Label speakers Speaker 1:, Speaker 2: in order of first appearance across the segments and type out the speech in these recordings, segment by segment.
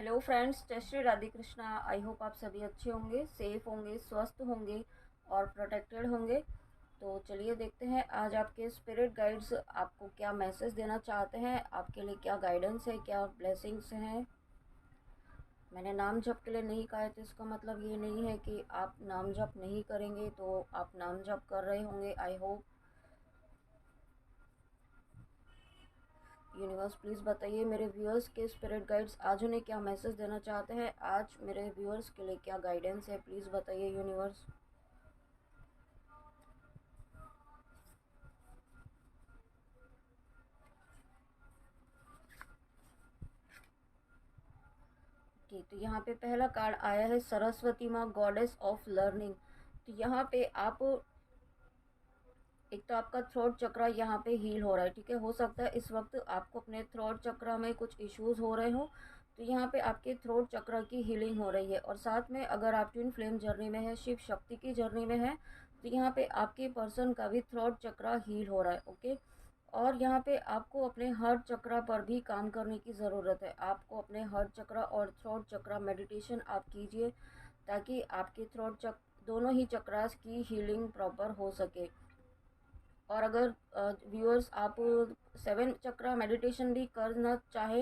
Speaker 1: Hello friends, जय Shri Radhe Krishna. I hope आप सभी अच्छे होंगे, सेफ होंगे, स्वस्थ होंगे और प्रोटेक्टेड होंगे। तो चलिए देखते हैं आज आपके स्पिरिट गाइड्स आपको क्या मैसेज देना चाहते हैं, आपके लिए क्या गाइडेंस है, क्या ब्लेसिंग्स हैं। मैंने नाम जप के लिए नहीं कहा है तो इसका मतलब ये नहीं है कि आप नाम जप नहीं करेंगे, तो आप नाम जप कर रहे होंगे। I hope. यूनिवर्स प्लीज़ बताइए मेरे व्यूअर्स के स्पिरिट गाइड्स आज उन्हें क्या मैसेज देना चाहते हैं, आज मेरे व्यूअर्स के लिए क्या गाइडेंस है, प्लीज़ बताइए यूनिवर्स। ठीक, तो यहाँ पे पहला कार्ड आया है सरस्वती माँ, गॉडेस ऑफ लर्निंग। तो यहाँ पे आप एक तो आपका थ्रोट चक्रा यहाँ पे हील हो रहा है। ठीक है, हो सकता है इस वक्त आपको अपने थ्रोट चक्रा में कुछ इश्यूज हो रहे हो, तो यहाँ पे आपके थ्रोट चक्रा की हीलिंग हो रही है। और साथ में अगर आप ट्विन फ्लेम जर्नी में है, शिव शक्ति की जर्नी में है, तो यहाँ पे आपके पर्सन का भी थ्रोट चक्रा हील हो रहा है। ओके। और यहाँ पे आपको अपने हार्ट चक्रा पर भी काम करने की ज़रूरत है। आपको अपने हार्ट चक्रा और थ्रोट चक्रा मेडिटेशन आप कीजिए, ताकि आपके थ्रोट चक्र दोनों ही चक्रास की हीलिंग प्रॉपर हो सके। और अगर व्यूअर्स आप 7 चक्रा मेडिटेशन भी करना चाहे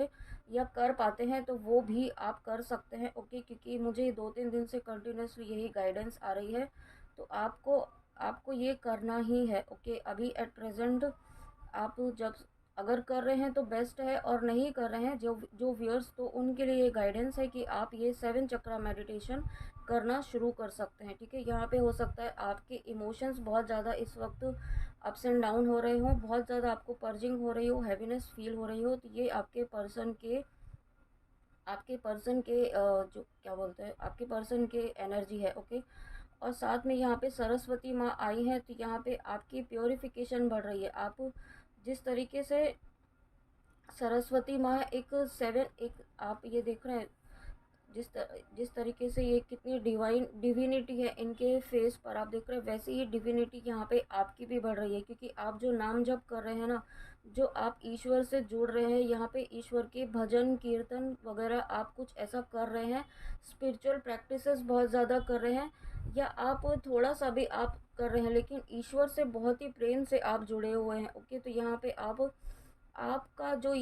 Speaker 1: या कर पाते हैं तो वो भी आप कर सकते हैं। ओके, क्योंकि मुझे 2-3 दिन से कंटिन्यूसली यही गाइडेंस आ रही है, तो आपको आपको ये करना ही है। ओके, अभी एट प्रेजेंट आप जब अगर कर रहे हैं तो बेस्ट है, और नहीं कर रहे हैं जो जो व्यूअर्स, तो उनके लिए ये गाइडेंस है कि आप ये 7 चक्रा मेडिटेशन करना शुरू कर सकते हैं। ठीक है, यहाँ पे हो सकता है आपके इमोशंस बहुत ज़्यादा इस वक्त अप्स एंड डाउन हो रहे हो, बहुत ज़्यादा आपको पर्जिंग हो रही हो, हैवीनेस फील हो रही हो, तो ये आपके पर्सन के जो क्या बोलते हैं, आपके पर्सन के एनर्जी है। ओके। और साथ में यहाँ पे सरस्वती माँ आई है, तो यहाँ पे आपकी प्योरिफिकेशन बढ़ रही है। आप जिस तरीके से सरस्वती माँ एक आप ये देख रहे हैं, जिस तरीके से ये कितनी डिवाइन डिविनिटी है इनके फेस पर आप देख रहे हैं, वैसे ही डिविनिटी यहाँ पे आपकी भी बढ़ रही है। क्योंकि आप जो नाम जप कर रहे हैं ना, जो आप ईश्वर से जुड़ रहे हैं, यहाँ पे ईश्वर के भजन कीर्तन वगैरह आप कुछ ऐसा कर रहे हैं, स्पिरिचुअल प्रैक्टिसेस बहुत ज़्यादा कर रहे हैं, या आप थोड़ा सा भी आप कर रहे हैं, लेकिन ईश्वर से बहुत ही प्रेम से आप जुड़े हुए हैं। ओके, तो यहाँ पे आपका जो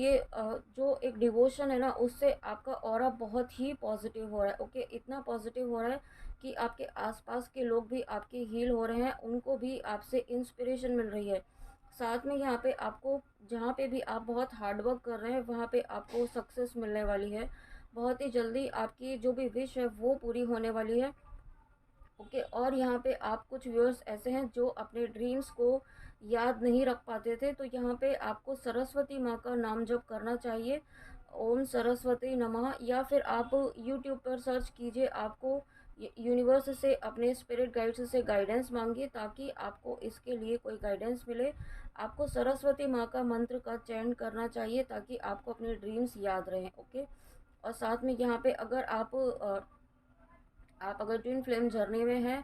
Speaker 1: एक डिवोशन है ना, उससे आपका ऑरा बहुत ही पॉजिटिव हो रहा है। ओके, इतना पॉजिटिव हो रहा है कि आपके आसपास के लोग भी आपके हील हो रहे हैं, उनको भी आपसे इंस्पिरेशन मिल रही है। साथ में यहाँ पे आपको, जहाँ पे भी आप बहुत हार्ड वर्क कर रहे हैं, वहाँ पे आपको सक्सेस मिलने वाली है। बहुत ही जल्दी आपकी जो भी विश है वो पूरी होने वाली है। ओके। और यहाँ पे आप कुछ व्यूअर्स ऐसे हैं जो अपने ड्रीम्स को याद नहीं रख पाते थे, तो यहाँ पे आपको सरस्वती माँ का नाम जप करना चाहिए, ओम सरस्वती नमः। या फिर आप यूट्यूब पर सर्च कीजिए, आपको यूनिवर्स से, अपने स्पिरिट गाइड्स से गाइडेंस मांगिए, ताकि आपको इसके लिए कोई गाइडेंस मिले। आपको सरस्वती माँ का मंत्र का चयन करना चाहिए, ताकि आपको अपने ड्रीम्स याद रहें। ओके। और साथ में यहाँ पे अगर आप अगर ट्विन फ्लेम जर्नी में हैं,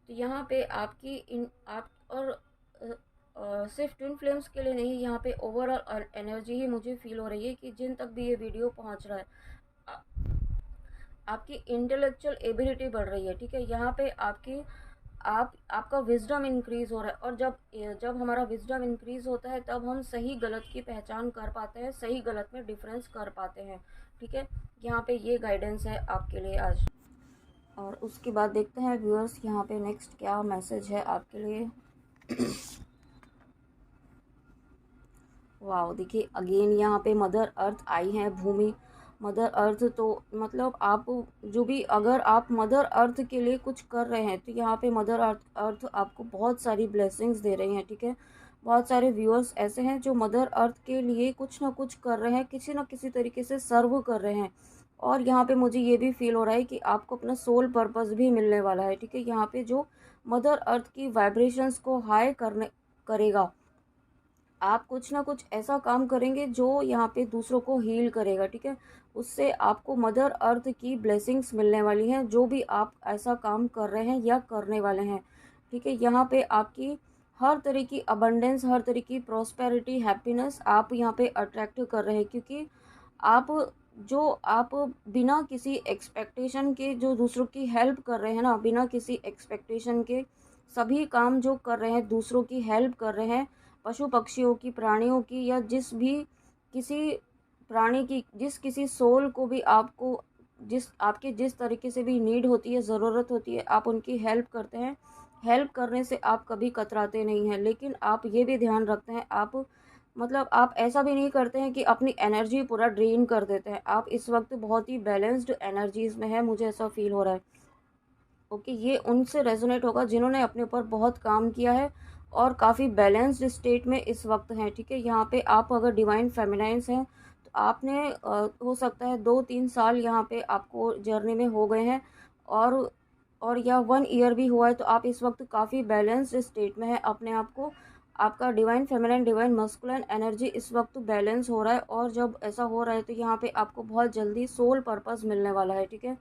Speaker 1: तो यहाँ पे आपकी इन आप और सिर्फ ट्विन फ्लेम्स के लिए नहीं, यहाँ पे ओवरऑल एनर्जी ही मुझे फील हो रही है कि जिन तक भी ये वीडियो पहुँच रहा है, आ, आपकी इंटेलेक्चुअल एबिलिटी बढ़ रही है। ठीक है, यहाँ पे आपका विजडम इंक्रीज हो रहा है। और जब जब हमारा विजडम इंक्रीज होता है, तब हम सही गलत की पहचान कर पाते हैं, सही गलत में डिफरेंस कर पाते हैं। ठीक है, यहाँ पे ये गाइडेंस है आपके लिए आज। और उसके बाद देखते हैं व्यूअर्स यहाँ पे नेक्स्ट क्या मैसेज है आपके लिए। वाह, देखिए अगेन यहाँ पे मदर अर्थ आई है, भूमि। मदर अर्थ तो मतलब आप जो भी, अगर आप मदर अर्थ के लिए कुछ कर रहे हैं, तो यहाँ पे मदर अर्थ आपको बहुत सारी ब्लेसिंग्स दे रही हैं। ठीक है, बहुत सारे व्यूअर्स ऐसे हैं जो मदर अर्थ के लिए कुछ ना कुछ कर रहे हैं, किसी ना किसी तरीके से सर्व कर रहे हैं। और यहाँ पे मुझे ये भी फील हो रहा है कि आपको अपना सोल पर्पस भी मिलने वाला है। ठीक है, यहाँ पे जो मदर अर्थ की वाइब्रेशंस को हाई करने करेगा, आप कुछ ना कुछ ऐसा काम करेंगे जो यहाँ पे दूसरों को हील करेगा। ठीक है, उससे आपको मदर अर्थ की ब्लेसिंग्स मिलने वाली हैं, जो भी आप ऐसा काम कर रहे हैं या करने वाले हैं। ठीक है, यहाँ पे आपकी हर तरह की अबंडेंस, हर तरह की प्रॉस्पेरिटी, हैप्पीनेस आप यहाँ पे अट्रैक्ट कर रहे हैं, क्योंकि आप जो आप बिना किसी एक्सपेक्टेशन के जो दूसरों की हेल्प कर रहे हैं ना, बिना किसी एक्सपेक्टेशन के सभी काम जो कर रहे हैं, दूसरों की हेल्प कर रहे हैं, पशु पक्षियों की, प्राणियों की, या जिस भी किसी प्राणी की, जिस किसी सोल को भी आपको जिस तरीके से भी नीड होती है, ज़रूरत होती है, आप उनकी हेल्प करते हैं। हेल्प करने से आप कभी कतराते नहीं हैं, लेकिन आप ये भी ध्यान रखते हैं, आप मतलब आप ऐसा भी नहीं करते हैं कि अपनी एनर्जी पूरा ड्रेन कर देते हैं। आप इस वक्त बहुत ही बैलेंस्ड एनर्जीज में है, मुझे ऐसा फील हो रहा है। ओके, ये उनसे रेजोनेट होगा जिन्होंने अपने ऊपर बहुत काम किया है और काफ़ी बैलेंस्ड स्टेट में इस वक्त हैं। ठीक है, यहाँ पे आप अगर डिवाइन फेमिनाइंस हैं तो आपने हो सकता है 2-3 साल यहाँ पे आपको जर्नी में हो गए हैं, और या 1 ईयर भी हुआ है, तो आप इस वक्त काफ़ी बैलेंस्ड स्टेट में है अपने आप को। आपका divine feminine, divine masculine energy इस वक्त बैलेंस हो रहा है, और जब ऐसा हो रहा है तो यहाँ पे आपको बहुत जल्दी सोल पर्पस मिलने वाला है। ठीक है,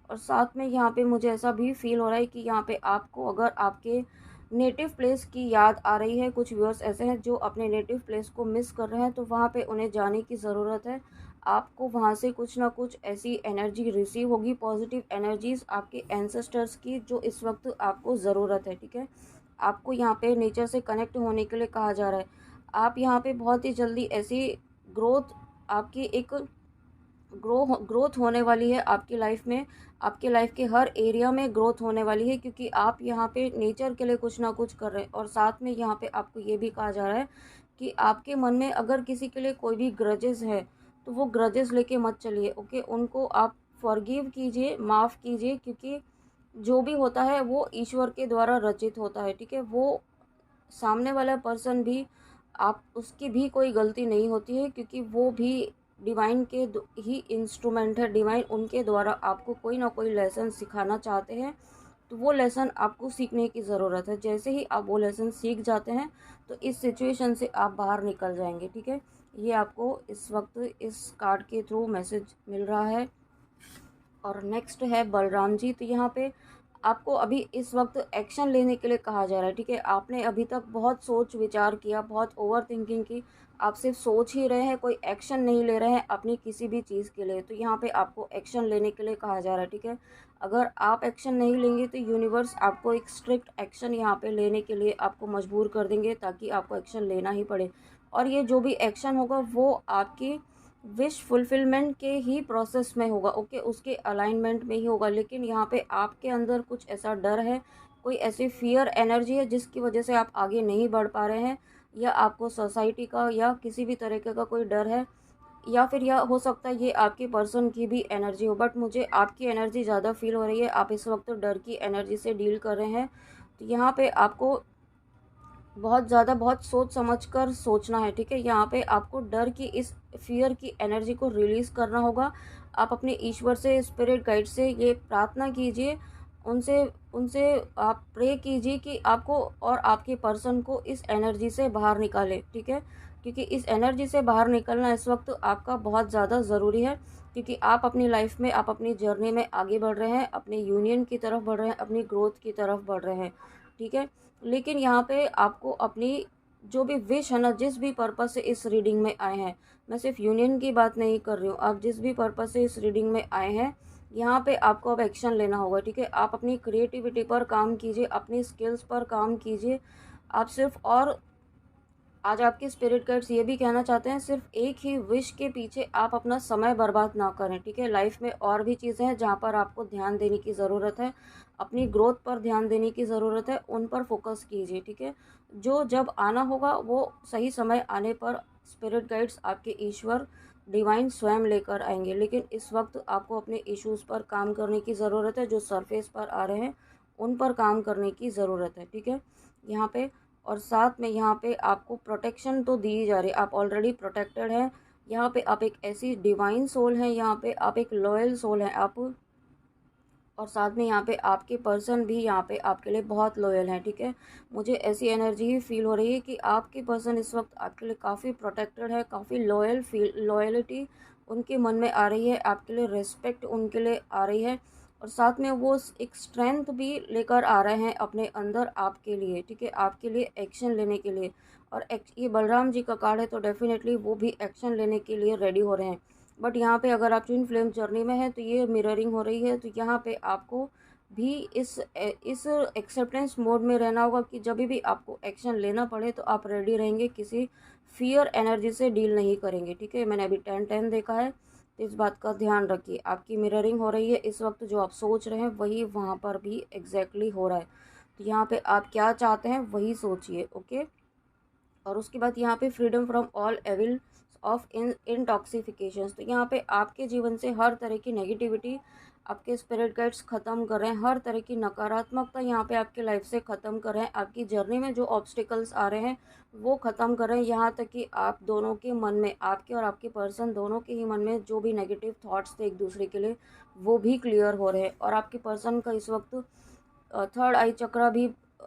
Speaker 1: और साथ में यहाँ पे मुझे ऐसा भी फील हो रहा है कि यहाँ पे आपको अगर आपके नेटिव प्लेस की याद आ रही है, कुछ व्यूअर्स ऐसे हैं जो अपने नेटिव प्लेस को मिस कर रहे हैं, तो वहाँ पे उन्हें जाने की ज़रूरत है। आपको वहाँ से कुछ ना कुछ ऐसी एनर्जी रिसीव होगी, पॉजिटिव एनर्जीज आपके एंसेस्टर्स की, जो इस वक्त आपको ज़रूरत है। ठीक है, आपको यहाँ पे नेचर से कनेक्ट होने के लिए कहा जा रहा है। आप यहाँ पे बहुत ही जल्दी ऐसी ग्रोथ, आपकी एक ग्रोथ होने वाली है आपकी लाइफ में। आपके लाइफ के हर एरिया में ग्रोथ होने वाली है, क्योंकि आप यहाँ पे नेचर के लिए कुछ ना कुछ कर रहे हैं। और साथ में यहाँ पे आपको ये भी कहा जा रहा है कि आपके मन में अगर किसी के लिए कोई भी ग्रजेस है, तो वो ग्रजेस लेके मत चलिए। ओके, उनको आप फॉरगिव कीजिए, माफ़ कीजिए, क्योंकि जो भी होता है वो ईश्वर के द्वारा रचित होता है। ठीक है, वो सामने वाला पर्सन भी, आप उसकी भी कोई गलती नहीं होती है, क्योंकि वो भी डिवाइन के ही इंस्ट्रूमेंट है। डिवाइन उनके द्वारा आपको कोई ना कोई लेसन सिखाना चाहते हैं, तो वो लेसन आपको सीखने की ज़रूरत है। जैसे ही आप वो लेसन सीख जाते हैं, तो इस सिचुएशन से आप बाहर निकल जाएंगे। ठीक है, ये आपको इस वक्त इस कार्ड के थ्रू मैसेज मिल रहा है। और नेक्स्ट है बलराम जी। तो यहाँ पे आपको अभी इस वक्त एक्शन लेने के लिए कहा जा रहा है। ठीक है, आपने अभी तक बहुत सोच विचार किया, बहुत ओवर थिंकिंग की, आप सिर्फ सोच ही रहे हैं, कोई एक्शन नहीं ले रहे हैं अपनी किसी भी चीज़ के लिए। तो यहाँ पे आपको एक्शन लेने के लिए कहा जा रहा है। ठीक है, अगर आप एक्शन नहीं लेंगे तो यूनिवर्स आपको एक स्ट्रिक्ट एक्शन यहाँ पे लेने के लिए आपको मजबूर कर देंगे, ताकि आपको एक्शन लेना ही पड़े। और ये जो भी एक्शन होगा वो आपकी विश फुलफिलमेंट के ही प्रोसेस में होगा। ओके, उसके अलाइनमेंट में ही होगा। लेकिन यहाँ पे आपके अंदर कुछ ऐसा डर है, कोई ऐसी फियर एनर्जी है जिसकी वजह से आप आगे नहीं बढ़ पा रहे हैं, या आपको सोसाइटी का या किसी भी तरीके का कोई डर है, या फिर यह हो सकता है ये आपके पर्सन की भी एनर्जी हो। बट मुझे आपकी एनर्जी ज़्यादा फील हो रही है, आप इस वक्त डर की एनर्जी से डील कर रहे हैं। तो यहाँ पे आपको बहुत ज़्यादा, बहुत सोच समझ कर सोचना है। ठीक है, यहाँ पे आपको डर की, इस फियर की एनर्जी को रिलीज़ करना होगा। आप अपने ईश्वर से, स्पिरिट गाइड से ये प्रार्थना कीजिए, उनसे उनसे आप प्रे कीजिए कि आपको और आपके पर्सन को इस एनर्जी से बाहर निकाले। ठीक है, क्योंकि इस एनर्जी से बाहर निकलना इस वक्त आपका बहुत ज़्यादा ज़रूरी है, क्योंकि आप अपनी लाइफ में, आप अपनी जर्नी में आगे बढ़ रहे हैं, अपने यूनियन की तरफ बढ़ रहे हैं, अपनी ग्रोथ की तरफ बढ़ रहे हैं। ठीक है, लेकिन यहाँ पे आपको अपनी जो भी विश है ना, जिस भी पर्पज़ से इस रीडिंग में आए हैं, मैं सिर्फ यूनियन की बात नहीं कर रही हूँ, आप जिस भी पर्पज़ से इस रीडिंग में आए हैं, यहाँ पे आपको अब एक्शन लेना होगा। ठीक है, आप अपनी क्रिएटिविटी पर काम कीजिए, अपनी स्किल्स पर काम कीजिए। आप सिर्फ, और आज आपके स्पिरिट गाइड्स ये भी कहना चाहते हैं, सिर्फ एक ही विश के पीछे आप अपना समय बर्बाद ना करें। ठीक है, लाइफ में और भी चीज़ें हैं जहाँ पर आपको ध्यान देने की ज़रूरत है, अपनी ग्रोथ पर ध्यान देने की ज़रूरत है, उन पर फोकस कीजिए। ठीक है, जो जब आना होगा वो सही समय आने पर स्पिरिट गाइड्स, आपके ईश्वर डिवाइन स्वयं लेकर आएंगे। लेकिन इस वक्त आपको अपने इश्यूज़ पर काम करने की ज़रूरत है, जो सरफेस पर आ रहे हैं उन पर काम करने की ज़रूरत है। ठीक है, यहाँ पे, और साथ में यहाँ पे आपको प्रोटेक्शन तो दी जा रही है, आप ऑलरेडी प्रोटेक्टेड हैं। यहाँ पे आप एक ऐसी डिवाइन सोल हैं, यहाँ पे आप एक लॉयल सोल हैं आप, और साथ में यहाँ पे आपके पर्सन भी यहाँ पे आपके लिए बहुत लॉयल हैं। ठीक है, मुझे ऐसी एनर्जी ही फील हो रही है कि आपके पर्सन इस वक्त आपके लिए काफ़ी प्रोटेक्टेड है, काफ़ी लॉयलिटी उनके मन में आ रही है, आपके लिए रिस्पेक्ट उनके लिए आ रही है, और साथ में वो एक स्ट्रेंथ भी लेकर आ रहे हैं अपने अंदर आपके लिए। ठीक है, आपके लिए एक्शन लेने के लिए। और ये बलराम जी का कार्ड है, तो डेफिनेटली वो भी एक्शन लेने के लिए रेडी हो रहे हैं। बट यहाँ पे अगर आप ट्विन फ्लेम जर्नी में हैं तो ये मिररिंग हो रही है, तो यहाँ पे आपको भी इस एक्सेप्टेंस मोड में रहना होगा कि जब भी आपको एक्शन लेना पड़े तो आप रेडी रहेंगे, किसी फियर एनर्जी से डील नहीं करेंगे। ठीक है, मैंने अभी 10-10 देखा है, तो इस बात का ध्यान रखिए। आपकी मिररिंग हो रही है इस वक्त, जो आप सोच रहे हैं वही वहाँ पर भी एग्जैक्टली हो रहा है। तो यहाँ पे आप क्या चाहते हैं वही सोचिए। ओके, और उसके बाद यहाँ पे freedom from all evil of intoxifications, तो यहाँ पे आपके जीवन से हर तरह की नेगेटिविटी आपके स्पिरिट गाइड्स ख़त्म कर रहे हैं, हर तरह की नकारात्मकता यहाँ पे आपके लाइफ से ख़त्म कर रहे हैं, आपकी जर्नी में जो ऑब्स्टिकल्स आ रहे हैं वो ख़त्म कर रहे हैं। यहाँ तक कि आप दोनों के मन में, आपके और आपके पर्सन दोनों के ही मन में जो भी नेगेटिव थाट्स थे एक दूसरे के लिए, वो भी क्लियर हो रहे हैं। और आपके पर्सन का इस वक्त थर्ड आई चक्रा भी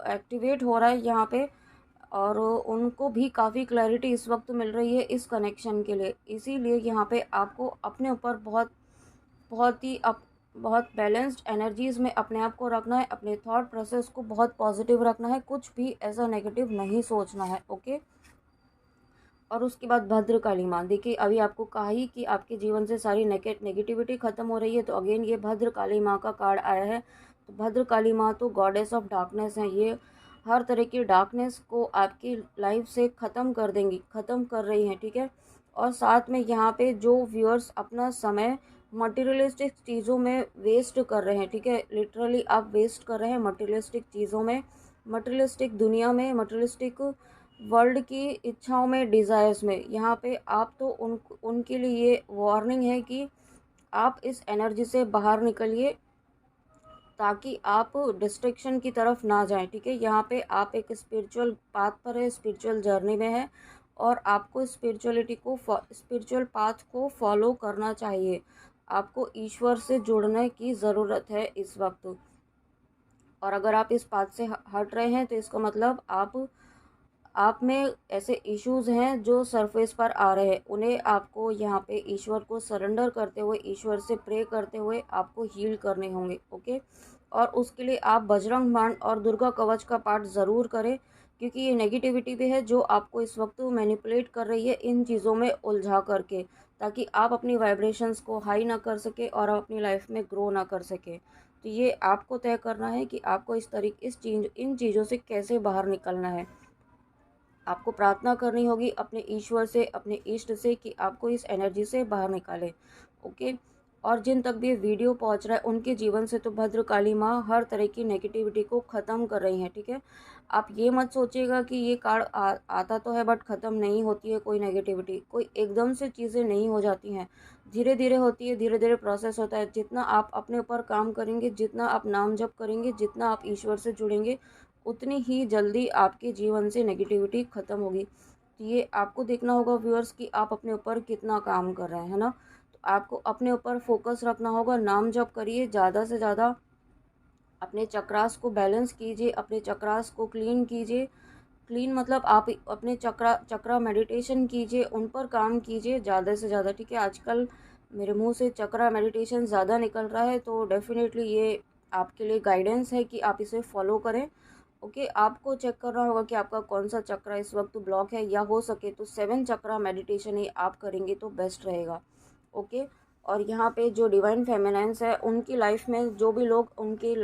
Speaker 1: एक्टिवेट हो रहा है यहाँ पे, और उनको भी काफ़ी क्लैरिटी इस वक्त मिल रही है इस कनेक्शन के लिए। इसीलिए यहाँ पे आपको अपने ऊपर बहुत बैलेंस्ड एनर्जीज़ में अपने आप को रखना है, अपने थॉट प्रोसेस को बहुत पॉजिटिव रखना है, कुछ भी ऐसा नेगेटिव नहीं सोचना है। ओके, और उसके बाद भद्रकाली माँ, देखिए अभी आपको कहा ही कि आपके जीवन से सारी नेगेटिविटी ख़त्म हो रही है, तो अगेन ये भद्रकाली माँ का कार्ड आया है। तो भद्रकाली माँ तो गॉडेस ऑफ डार्कनेस हैं, ये हर तरह की डार्कनेस को आपकी लाइफ से ख़त्म कर देंगी, ख़त्म कर रही हैं। ठीक है, और साथ में यहाँ पे जो व्यूअर्स अपना समय मटेरियलिस्टिक चीज़ों में वेस्ट कर रहे हैं, ठीक है, लिटरली आप वेस्ट कर रहे हैं मटेरियलिस्टिक चीज़ों में, मटेरियलिस्टिक दुनिया में, मटेरियलिस्टिक वर्ल्ड की इच्छाओं में, डिज़ायर्स में, यहाँ पे आप तो उनके लिए ये वार्निंग है कि आप इस एनर्जी से बाहर निकलिए ताकि आप डिस्ट्रैक्शन की तरफ ना जाएं। ठीक है, यहाँ पे आप एक स्पिरिचुअल पाथ पर है, स्पिरिचुअल जर्नी में है, और आपको स्पिरिचुअल पाथ को फॉलो करना चाहिए। आपको ईश्वर से जुड़ने की ज़रूरत है इस वक्त, और अगर आप इस पाथ से हट रहे हैं तो इसका मतलब आप में ऐसे इश्यूज हैं जो सरफेस पर आ रहे हैं, उन्हें आपको यहाँ पे ईश्वर को सरेंडर करते हुए, ईश्वर से प्रे करते हुए आपको हील करने होंगे। ओके, और उसके लिए आप बजरंग बाण और दुर्गा कवच का पाठ ज़रूर करें, क्योंकि ये नेगेटिविटी भी है जो आपको इस वक्त मैनिपुलेट कर रही है इन चीज़ों में उलझा करके, ताकि आप अपनी वाइब्रेशंस को हाई ना कर सके और आप अपनी लाइफ में ग्रो ना कर सके। तो ये आपको तय करना है कि आपको इन चीज़ों से कैसे बाहर निकलना है। आपको प्रार्थना करनी होगी अपने ईश्वर से, अपने इष्ट से, कि आपको इस एनर्जी से बाहर निकाले। ओके, और जिन तक भी ये वीडियो पहुंच रहा है उनके जीवन से तो भद्रकाली माँ हर तरह की नेगेटिविटी को ख़त्म कर रही हैं। ठीक है, आप ये मत सोचिएगा कि ये कार्ड आता तो है बट ख़त्म नहीं होती है कोई नेगेटिविटी, कोई एकदम से चीज़ें नहीं हो जाती हैं, धीरे धीरे होती है, धीरे धीरे प्रोसेस होता है। जितना आप अपने ऊपर काम करेंगे, जितना आप नाम जप करेंगे, जितना आप ईश्वर से जुड़ेंगे, उतनी ही जल्दी आपके जीवन से नेगेटिविटी ख़त्म होगी। तो ये आपको देखना होगा व्यूअर्स कि आप अपने ऊपर कितना काम कर रहे हैं ना। तो आपको अपने ऊपर फोकस रखना होगा, नाम जप करिए ज़्यादा से ज़्यादा, अपने चक्रास को बैलेंस कीजिए, अपने चक्रास को क्लीन कीजिए। क्लीन मतलब आप अपने चक्रा मेडिटेशन कीजिए, उन पर काम कीजिए ज़्यादा से ज़्यादा। ठीक है, आजकल मेरे मुंह से चक्रा मेडिटेशन ज़्यादा निकल रहा है, तो डेफिनेटली ये आपके लिए गाइडेंस है कि आप इसे फॉलो करें। ओके, आपको चेक करना होगा कि आपका कौन सा चक्रा इस वक्त ब्लॉक है, या हो सके तो 7 चक्रा मेडिटेशन ही आप करेंगे तो बेस्ट रहेगा। ओके, और यहाँ पे जो डिवाइन फेमिनाइंस है उनकी लाइफ में जो भी लोग उनके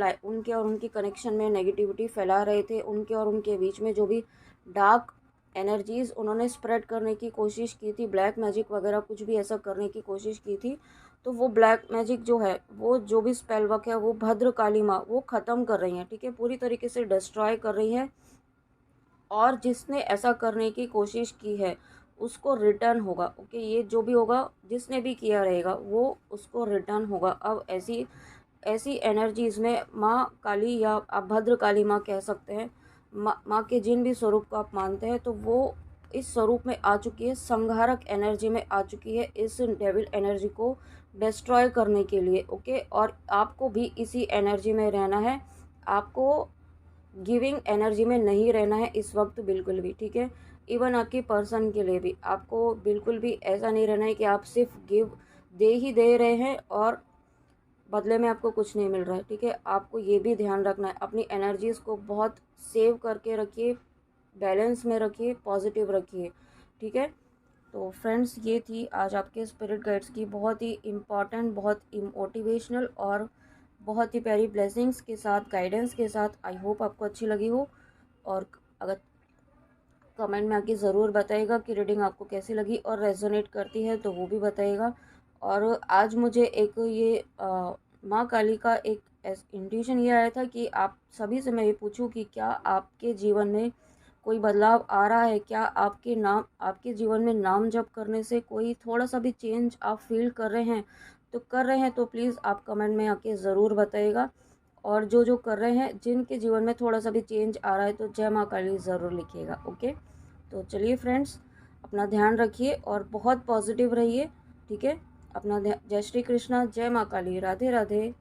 Speaker 1: और उनकी कनेक्शन में नेगेटिविटी फैला रहे थे, उनके और उनके बीच में जो भी डार्क एनर्जीज़ उन्होंने स्प्रेड करने की कोशिश की थी, ब्लैक मैजिक वगैरह कुछ भी ऐसा करने की कोशिश की थी, तो वो ब्लैक मैजिक जो है, वो जो भी स्पेल वर्क है, वो भद्रकाली माँ वो ख़त्म कर रही हैं। ठीक है, पूरी तरीके से डिस्ट्रॉय कर रही है, और जिसने ऐसा करने की कोशिश की है उसको रिटर्न होगा। ओके, ये जो भी होगा, जिसने भी किया रहेगा वो उसको रिटर्न होगा। अब ऐसी ऐसी एनर्जीज़ में माँ काली, या आप भद्र काली माँ कह सकते हैं, माँ के जिन भी स्वरूप को आप मानते हैं, तो वो इस स्वरूप में आ चुकी है, संहारक एनर्जी में आ चुकी है, इस डेविल एनर्जी को डिस्ट्रॉय करने के लिए। ओके, और आपको भी इसी एनर्जी में रहना है, आपको गिविंग एनर्जी में नहीं रहना है इस वक्त बिल्कुल भी। ठीक है, इवन आपके पर्सन के लिए भी आपको बिल्कुल भी ऐसा नहीं रहना है कि आप सिर्फ दे ही दे रहे हैं और बदले में आपको कुछ नहीं मिल रहा है। ठीक है, आपको ये भी ध्यान रखना है, अपनी एनर्जीज़ को बहुत सेव करके रखिए, बैलेंस में रखिए, पॉजिटिव रखिए। ठीक है, तो फ्रेंड्स, ये थी आज आपके स्पिरिट गाइड्स की बहुत ही इम्पॉर्टेंट, बहुत मोटिवेशनल और बहुत ही प्यारी ब्लेसिंग्स के साथ, गाइडेंस के साथ। आई होप आपको अच्छी लगी हो, और अगर कमेंट में आके ज़रूर बताइएगा कि रीडिंग आपको कैसी लगी, और रेजोनेट करती है तो वो भी बताइएगा। और आज मुझे एक ये माँ काली का एक इंट्यूशन ये आया था कि आप सभी से मैं ये पूछूं कि क्या आपके जीवन में कोई बदलाव आ रहा है, क्या आपके जीवन में नाम जप करने से कोई थोड़ा सा भी चेंज आप फील कर रहे हैं। तो कर रहे हैं तो प्लीज़ आप कमेंट में आके ज़रूर बताइएगा। और जो जो कर रहे हैं, जिनके जीवन में थोड़ा सा भी चेंज आ रहा है, तो जय माँ काली ज़रूर लिखिएगा। ओके, तो चलिए फ्रेंड्स, अपना ध्यान रखिए और बहुत पॉजिटिव रहिए। ठीक है, अपना जय श्री कृष्णा, जय माँ काली, राधे राधे।